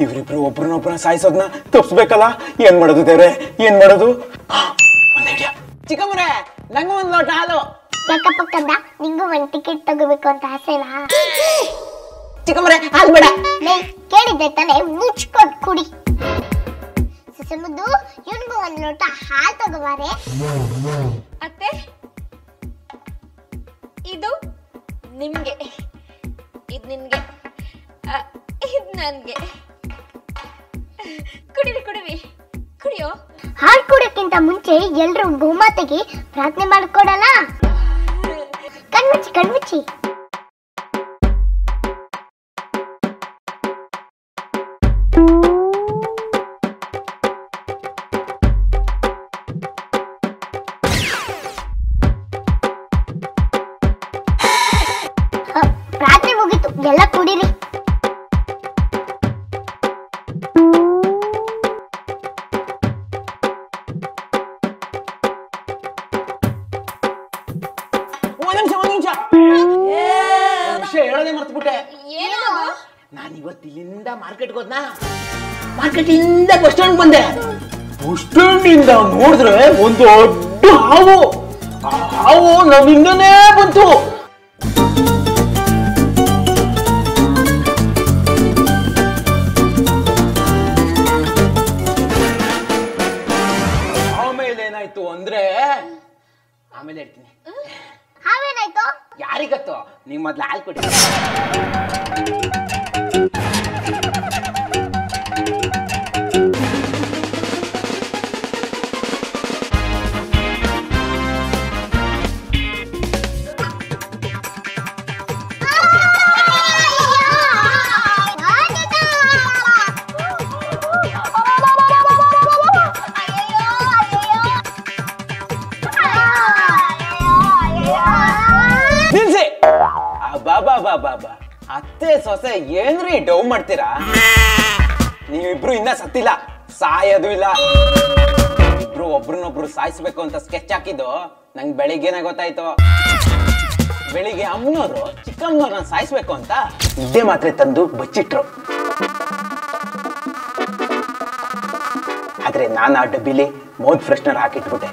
ಇವರಿಬ್ರು ಒಬ್ರನ್ನೊಬ್ರನ್ನ ಸಾಯಿಸೋದನ್ನ ತಪ್ಪಿಸ್ಬೇಕಲ್ಲ. ಏನ್ ಮಾಡೋದು ದೇವ್ರೆ, ಏನ್ ಮಾಡೋದು? ಒಂದ್ ಐಡಿಯಾ. ಚಿಕ್ಕಮ್ಮರೆ, ನಂಗೂ ಒಂದ್ ಲೋಟ ಹಾಲು. ಯಾಕಪ್ಪಕ್ಕಂದ ನಿಂಗೂ ಒಂದ್ ಟಿಕೆಟ್ ತಗೋಬೇಕು ಅಂತ ಆಸೆನಾ? ಚಿಕ್ಕಮ್ಮರೆ, ಹಾಲು ಬೇಡ. ಕೇಳಿದ್ದೆ ತಾನೆ, ಮುಚ್ಕೊಟ್ ಕುಡಿ. ಮುದ್ದು, ಇವನ್ಗೂ ಒಂದ್ ಲೋಟ ಹಾಲು ತಗೋಬಾರೆ. ಅತ್ತೆ, ಇದು ನಿಮ್ಗೆ, ಇದು ನಿನ್ಗೆ, ಇದು ನನ್ಗೆ. ಕುಡಿರಿ ಕುಡಿರಿ, ಕುಡಿಯೋ. ಹಾಲು ಕುಡಿಯೋಕ್ಕಿಂತ ಮುಂಚೆ ಎಲ್ರು ಗೋಮಾತೆಗೆ ಪ್ರಾರ್ಥನೆ ಮಾಡ್ಕೊಡಲ್ಲ. ಕಣ್ಮುಚ್ಚಿ ಕಣ್ಮುಚ್ಚಿ. ಪ್ರಾರ್ಥನೆ ಮುಗೀತು, ಎಲ್ಲ ಕುಡೀರಿ. ವಿಷಯ ಹೇಳೋದೇ ಮರ್ತ್ಬಿಟ್ಟೆ. ಏನು? ನಾನು ಇವತ್ತು ಇಲ್ಲಿಂದ ಮಾರ್ಕೆಟ್ಗೆ ಹೋದ್ನಾ, ಮಾರ್ಕೆಟ್ ಇಂದ ಬಸ್ ಸ್ಟ್ಯಾಂಡ್ ಬಂದೆ. ಬಸ್ ಸ್ಟ್ಯಾಂಡ್ ಇಂದ ನೋಡಿದ್ರೆ ಒಂದು ದೊಡ್ಡ ಹಾವು. ಆ ಹಾವು ನಮ್ಮಿಂದನೇ ಬಂತು. ಆಮೇಲೆ ಏನಾಯ್ತು ಅಂದ್ರೆ, ಆಮೇಲೆ ಹೇಳ್ತೀನಿ. ಹಾವೇನಾಯ್ತು? ಯಾರಿಗತ್ತೋ, ನೀವು ಮೊದ್ಲು ಹಾಲು ಕೊಡಿ. ನಿಲ್ಸಿ. ಬಾಬಾ ಬಾಬಾ ಬಾ, ಅತ್ತೆ ಸೊಸೆ ಏನ್ರಿ ಡವ್ ಮಾಡ್ತೀರಾ? ನೀವಿಬ್ರು ಇನ್ನ ಸತ್ತಿಲ್ಲ, ಸಾಯೋದು ಇಲ್ಲ. ಇಬ್ರು ಒಬ್ರನ್ನೊಬ್ರು ಸಾಯಿಸ್ಬೇಕು ಅಂತ ಸ್ಕೆಚ್ ಹಾಕಿದ್ದು ನಂಗೆ ಬೆಳಿಗ್ಗೆನೆ ಗೊತ್ತಾಯ್ತು. ಬೆಳಿಗ್ಗೆ ಅಮ್ಮನವರು ಚಿಕ್ಕಮ್ಮನವ್ರನ್ನ ಸಾಯಿಸ್ಬೇಕು ಅಂತ ನಿದ್ದೆ ಮಾತ್ರೆ ತಂದು ಬಚ್ಚಿಟ್ರು. ಆದ್ರೆ ನಾನು ಆ ಡಬ್ಬಿಲಿ ಮೌತ್ ಫ್ರೆಶ್ನರ್ ಹಾಕಿಟ್ಬಿಟ್ಟೆ.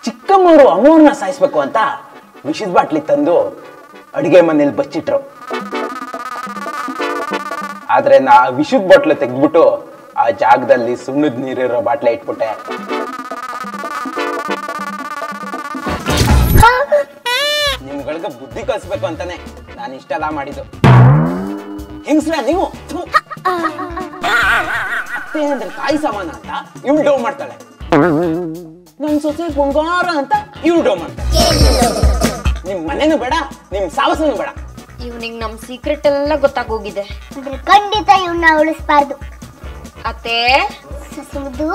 ಚಿಕ್ಕಮ್ಮವರು ಅಮ್ಮವ್ರನ್ನ ಸಾಯಿಸ್ಬೇಕು ಅಂತ ವಿಷದ ಬಾಟ್ಲಿ ತಂದು ಅಡಿಗೆ ಮನೇಲಿ ಬಚ್ಚಿಟ್ರು. ಆದ್ರೆ ನಾ ವಿಷದ ಬಾಟ್ಲು ತೆಗೆದ್ಬಿಟ್ಟು ಆ ಜಾಗದಲ್ಲಿ ಸುಣ್ಣದ ನೀರಿರೋ ಬಾಟ್ಲೆ ಇಟ್ಬಿಟ್ಟೆ. ನಿಮ್ಗಳಿಗೆ ಬುದ್ಧಿ ಕಲಿಸ್ಬೇಕು ಅಂತಾನೆ ನಾನು ಇಷ್ಟೆಲ್ಲ ಮಾಡಿದ್ದು. ಹೆಂಗ್ಸ್ರ ನೀವು ಅತ್ತೆ ಅಂದ್ರೆ ತಾಯಿ ಸಮಾನ ಅಂತ ಇವಳು ಡೌ ಮಾಡ್ತಾಳೆ, ನನ್ ಸೊಸೆ ಬಂಗಾರ ಅಂತ ಇವಳು ಡೌ ಮಾಡ್ತಾಳೆ. ನಿಮ್ ಮನೇನು ಬೇಡ, ನಿಮ್ ಸಾವಸನು ಬೇಡ. ಇವ್ನಿಗೆ ನಮ್ ಸೀಕ್ರೆಟ್ ಎಲ್ಲ ಗೊತ್ತಾಗೋಗಿದೆ. ಖಂಡಿತ ಇವನ್ನ ಉಳಿಸ್ಬಾರ್ದು. ಅತ್ತೆ, ಸುಸುದು